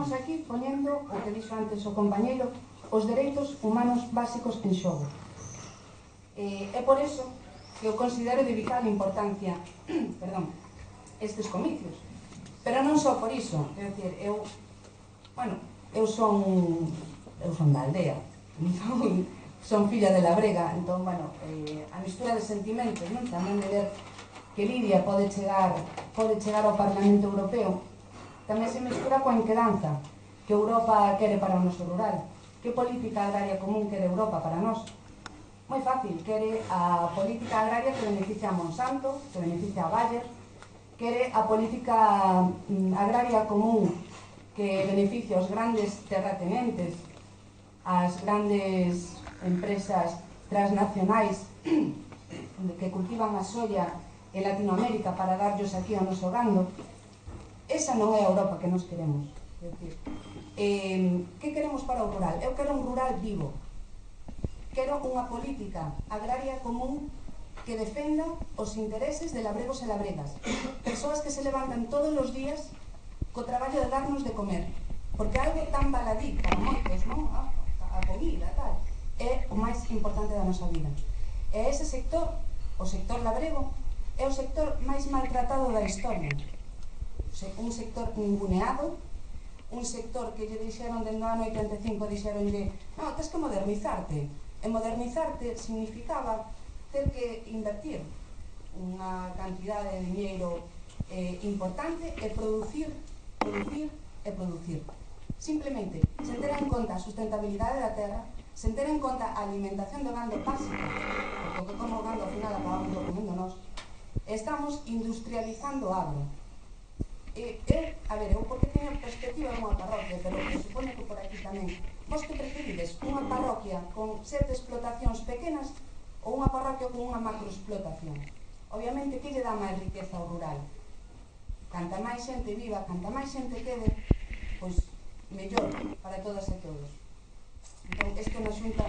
estamos aquí poñendo, o que dixo antes o compañeiro, os dereitos humanos básicos en xogo. É por eso que eu considero de vital importancia estes comicios. Pero non só por iso, é dicir, eu son da aldea, son filla de Labrega, entón, a mistura de sentimentos, tamén de ver que Lidia pode chegar ao Parlamento Europeo, tamén se mestura coa inquedanza que Europa quere para o noso rural. Que política agraria común quere Europa para nós? Moi fácil, quere a política agraria que beneficia a Monsanto, que beneficia a Bayer, quere a política agraria común que beneficia aos grandes terratenentes, as grandes empresas transnacionais que cultivan a soia en Latinoamérica para darllos aquí ao noso gando. Esa non é a Europa que nos queremos. Que queremos para o rural? Eu quero un rural vivo. Quero unha política agraria común que defenda os intereses de labregos e labregas. Persoas que se levantan todos os días co traballo de darnos de comer. Porque algo tan baladí para moitos, non? A comida, tal, é o máis importante da nosa vida. E ese sector, o sector labrego, é o sector máis maltratado da historia. Un sector ninguneado, un sector que lle dixeron dende o ano 85, dixeronlle, non, tens que modernizarte. E modernizarte significaba ter que invertir unha cantidade de dinheiro importante e producir e producir. Simplemente, sen ter en conta a sustentabilidade da terra, sen ter en conta a alimentación do gando básica, porque o que como o gando ao final acabamos comendo nós, estamos industrializando o agro. Eu porque teño perspectiva dunha parroquia, pero supoño que por aquí tamén. Vos que preferides unha parroquia con 7 explotacións pequenas ou unha parroquia con unha macroexplotación? Obviamente, que lle dá máis riqueza ao rural? Canta máis xente viva, canta máis xente quede, pois mellor para todas e todos. Entón, isto na Xunta